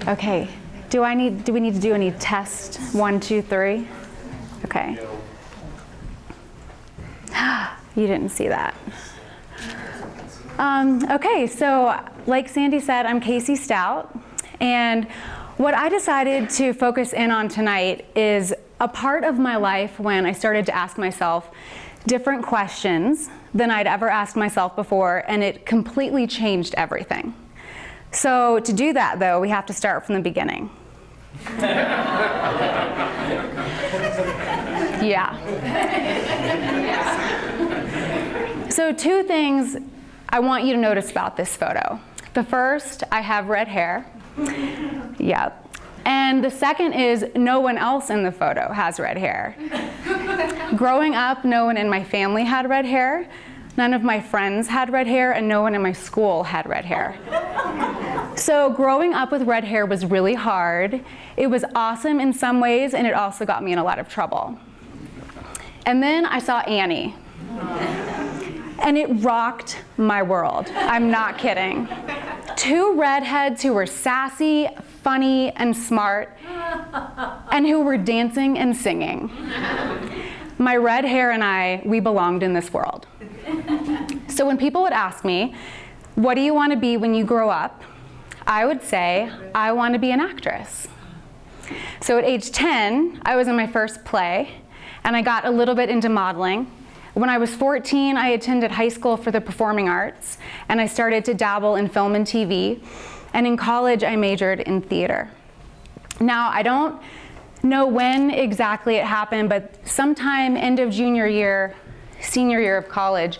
Okay. Do we need to do any test? 1, 2, 3? Okay. You didn't see that. Okay, so like Sandy said, I'm Casey Stout, and what I decided to focus in on tonight is a part of my life when I started to ask myself different questions than I'd ever asked myself before, and it completely changed everything. So to do that, though, we have to start from the beginning. Yeah. So 2 things I want you to notice about this photo. The first, I have red hair. Yep. And the second is no one else in the photo has red hair. Growing up, no one in my family had red hair. None of my friends had red hair, and no one in my school had red hair. So growing up with red hair was really hard. It was awesome in some ways, and it also got me in a lot of trouble. And then I saw Annie. And it rocked my world. I'm not kidding. 2 redheads who were sassy, funny, and smart, and who were dancing and singing. My red hair and I, we belonged in this world. So when people would ask me, what do you want to be when you grow up? I would say, I want to be an actress. So at age 10, I was in my first play, and I got a little bit into modeling. When I was 14, I attended high school for the performing arts, and I started to dabble in film and TV. And in college, I majored in theater. Now, I don't know when exactly it happened, but sometime end of junior year, senior year of college,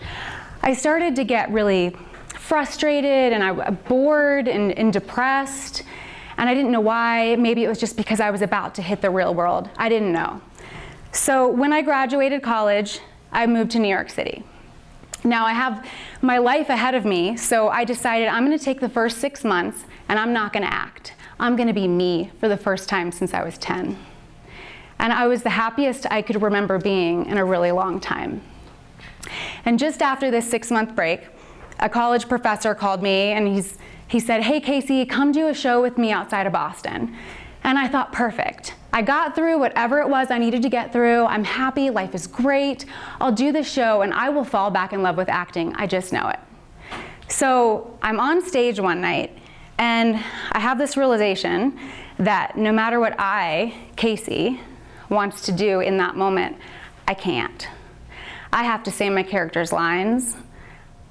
I started to get really frustrated, and I was bored and depressed, and I didn't know why. Maybe it was just because I was about to hit the real world. I didn't know. So when I graduated college, I moved to New York City. Now I have my life ahead of me, so I decided I'm going to take the first 6 months and I'm not going to act. I'm going to be me for the first time since I was 10. And I was the happiest I could remember being in a really long time. And just after this 6-month break, a college professor called me and he said, hey Casey, come do a show with me outside of Boston. And I thought, perfect. I got through whatever it was I needed to get through. I'm happy, life is great. I'll do this show and I will fall back in love with acting. I just know it. So I'm on stage one night and I have this realization that no matter what I, Casey, wants to do in that moment, I can't. I have to say my character's lines.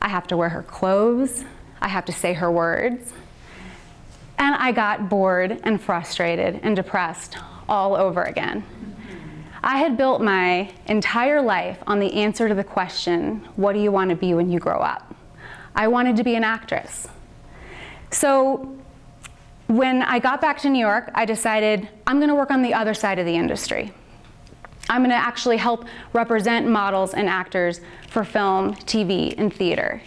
I have to wear her clothes. I have to say her words. And I got bored and frustrated and depressed all over again. I had built my entire life on the answer to the question, what do you want to be when you grow up? I wanted to be an actress. So when I got back to New York, I decided I'm going to work on the other side of the industry. I'm going to actually help represent models and actors for film, TV, and theater.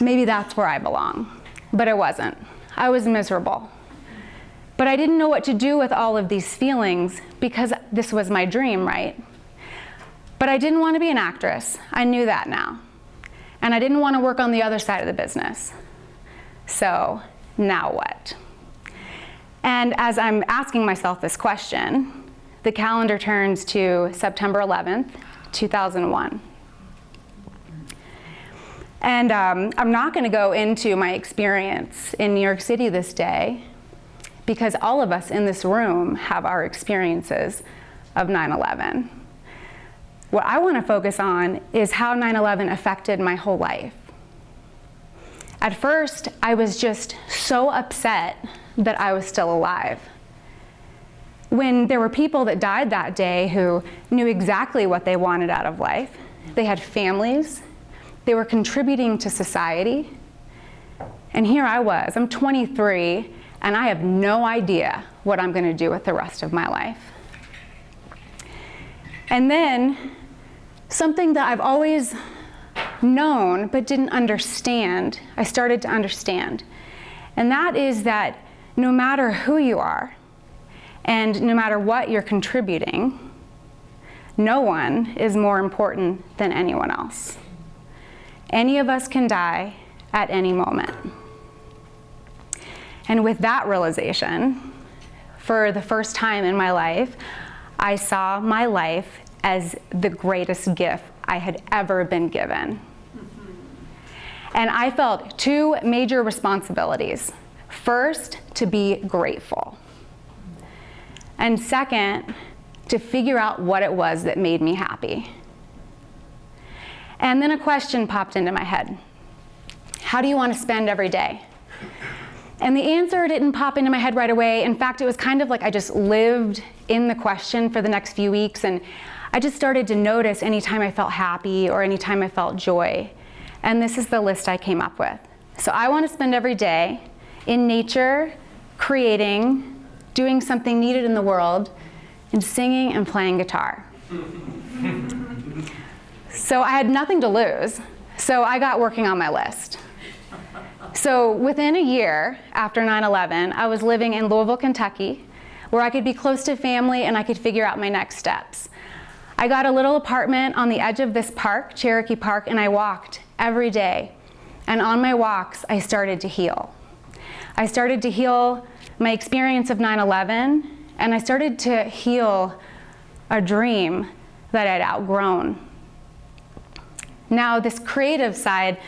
Maybe that's where I belong. But it wasn't. I was miserable. But I didn't know what to do with all of these feelings because this was my dream, right? But I didn't want to be an actress. I knew that now. And I didn't want to work on the other side of the business. So now what? And as I'm asking myself this question, the calendar turns to September 11th, 2001. And I'm not going to go into my experience in New York City this day because all of us in this room have our experiences of 9/11. What I want to focus on is how 9/11 affected my whole life. At first, I was just so upset that I was still alive. When there were people that died that day who knew exactly what they wanted out of life, they had families, they were contributing to society, and here I was, I'm 23, and I have no idea what I'm going to do with the rest of my life. And then, something that I've always known but didn't understand, I started to understand. And that is that no matter who you are, and no matter what you're contributing, no one is more important than anyone else. Any of us can die at any moment. And with that realization, for the first time in my life, I saw my life as the greatest gift I had ever been given. And I felt two major responsibilities. First, to be grateful. And second, to figure out what it was that made me happy. And then a question popped into my head. How do you want to spend every day? And the answer didn't pop into my head right away. In fact, it was kind of like I just lived in the question for the next few weeks, and I just started to notice anytime I felt happy or anytime I felt joy. And this is the list I came up with. So I want to spend every day in nature, creating, doing something needed in the world, and singing and playing guitar. So I had nothing to lose, so I got working on my list. So within a year after 9/11, I was living in Louisville, Kentucky, where I could be close to family and I could figure out my next steps. I got a little apartment on the edge of this park, Cherokee Park, and I walked every day. And on my walks, I started to heal. I started to heal my experience of 9/11, and I started to heal a dream that I'd outgrown. Now, this creative side,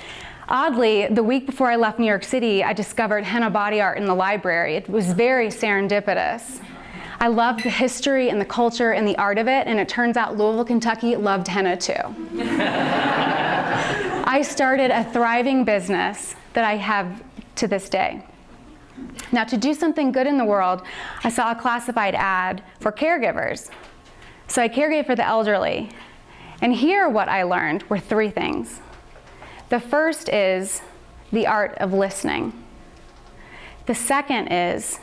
oddly, the week before I left New York City, I discovered henna body art in the library. It was very serendipitous. I loved the history and the culture and the art of it, and it turns out Louisville, Kentucky loved henna too. I started a thriving business that I have to this day. Now, to do something good in the world, I saw a classified ad for caregivers. So I caregave for the elderly. And here what I learned were three things. The first is the art of listening. The second is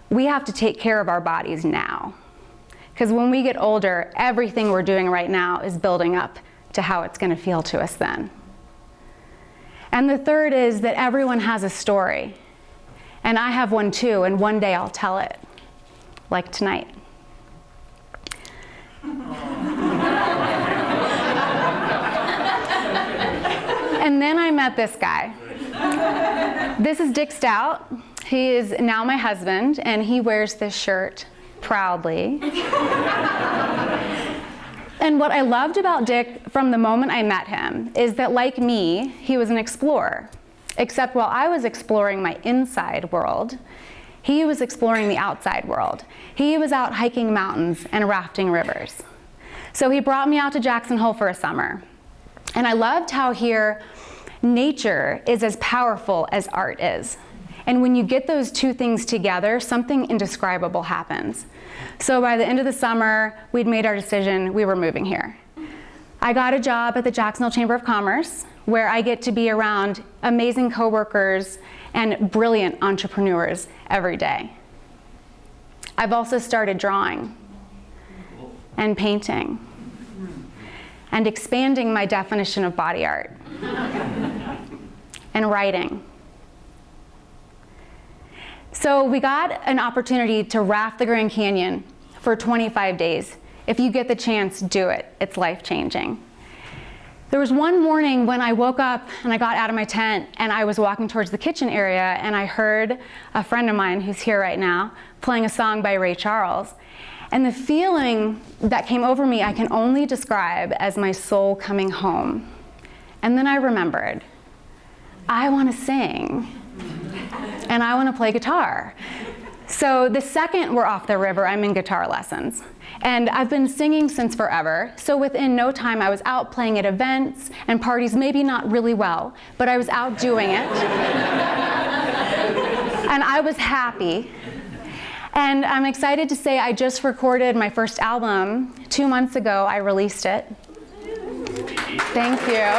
we have to take care of our bodies now. Because when we get older, everything we're doing right now is building up to how it's going to feel to us then. And the third is that everyone has a story. And I have one too, and one day I'll tell it, like tonight. And then I met this guy. This is Dick Stout. He is now my husband, and he wears this shirt proudly. And what I loved about Dick from the moment I met him is that, like me, he was an explorer. Except while I was exploring my inside world, he was exploring the outside world. He was out hiking mountains and rafting rivers. So he brought me out to Jackson Hole for a summer. And I loved how here, nature is as powerful as art is. And when you get those two things together, something indescribable happens. So by the end of the summer, we'd made our decision, we were moving here. I got a job at the Jacksonville Chamber of Commerce, where I get to be around amazing coworkers and brilliant entrepreneurs every day. I've also started drawing and painting and expanding my definition of body art and writing. So we got an opportunity to raft the Grand Canyon for 25 days. If you get the chance, do it. It's life-changing. There was one morning when I woke up and I got out of my tent and I was walking towards the kitchen area and I heard a friend of mine who's here right now playing a song by Ray Charles. And the feeling that came over me I can only describe as my soul coming home. And then I remembered, I want to sing and I want to play guitar. So the second we're off the river, I'm in guitar lessons. And I've been singing since forever, so within no time I was out playing at events and parties, maybe not really well, but I was out doing it. And I was happy. And I'm excited to say I just recorded my first album 2 months ago. I released it. Thank you.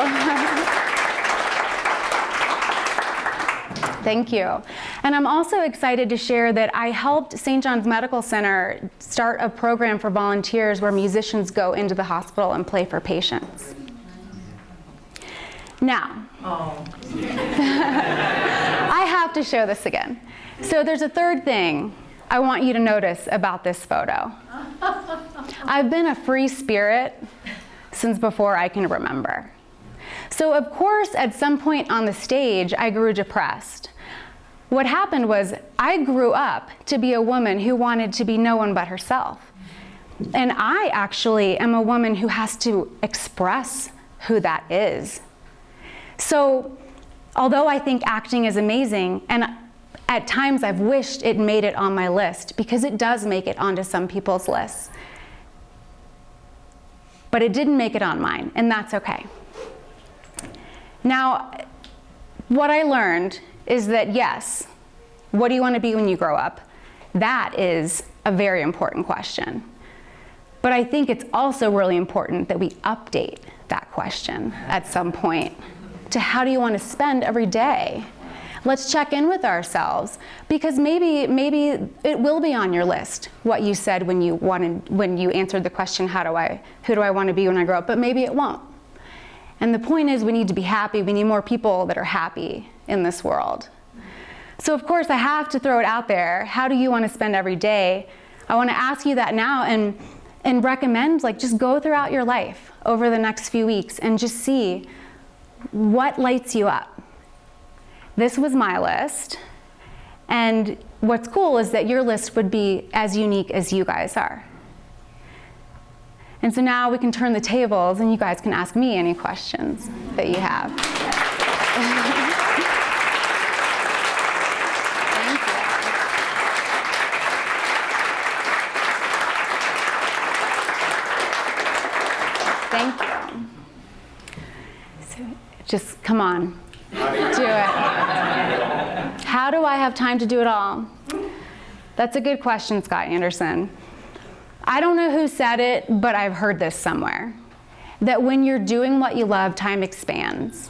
Thank you. And I'm also excited to share that I helped St. John's Medical Center start a program for volunteers where musicians go into the hospital and play for patients. Now, I have to show this again. So there's a third thing I want you to notice about this photo. I've been a free spirit since before I can remember. So of course, at some point on the stage, I grew depressed. What happened was I grew up to be a woman who wanted to be no one but herself. And I actually am a woman who has to express who that is. So although I think acting is amazing, and at times I've wished it made it on my list, because it does make it onto some people's lists, but it didn't make it on mine, and that's okay. Now, what I learned is that yes, what do you want to be when you grow up? That is a very important question. But I think it's also really important that we update that question at some point to how do you want to spend every day? Let's check in with ourselves, because maybe it will be on your list what you said when you answered the question, who do I want to be when I grow up? But maybe it won't. And the point is, we need to be happy. We need more people that are happy in this world. So of course I have to throw it out there. How do you want to spend every day? I want to ask you that now and recommend, like, just go throughout your life over the next few weeks and just see what lights you up. This was my list, and what's cool is that your list would be as unique as you guys are. And so now we can turn the tables and you guys can ask me any questions that you have. Thank you. So just come on, do it. How do I have time to do it all? That's a good question, Scott Anderson. I don't know who said it, but I've heard this somewhere, that when you're doing what you love, time expands.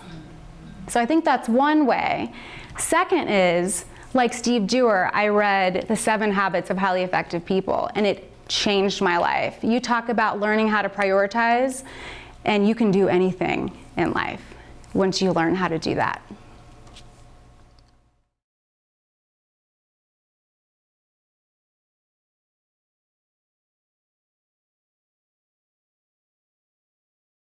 So I think that's one way. Second is, like Steve Dewar, I read The 7 Habits of Highly Effective People, and it changed my life. You talk about learning how to prioritize, and you can do anything in life once you learn how to do that.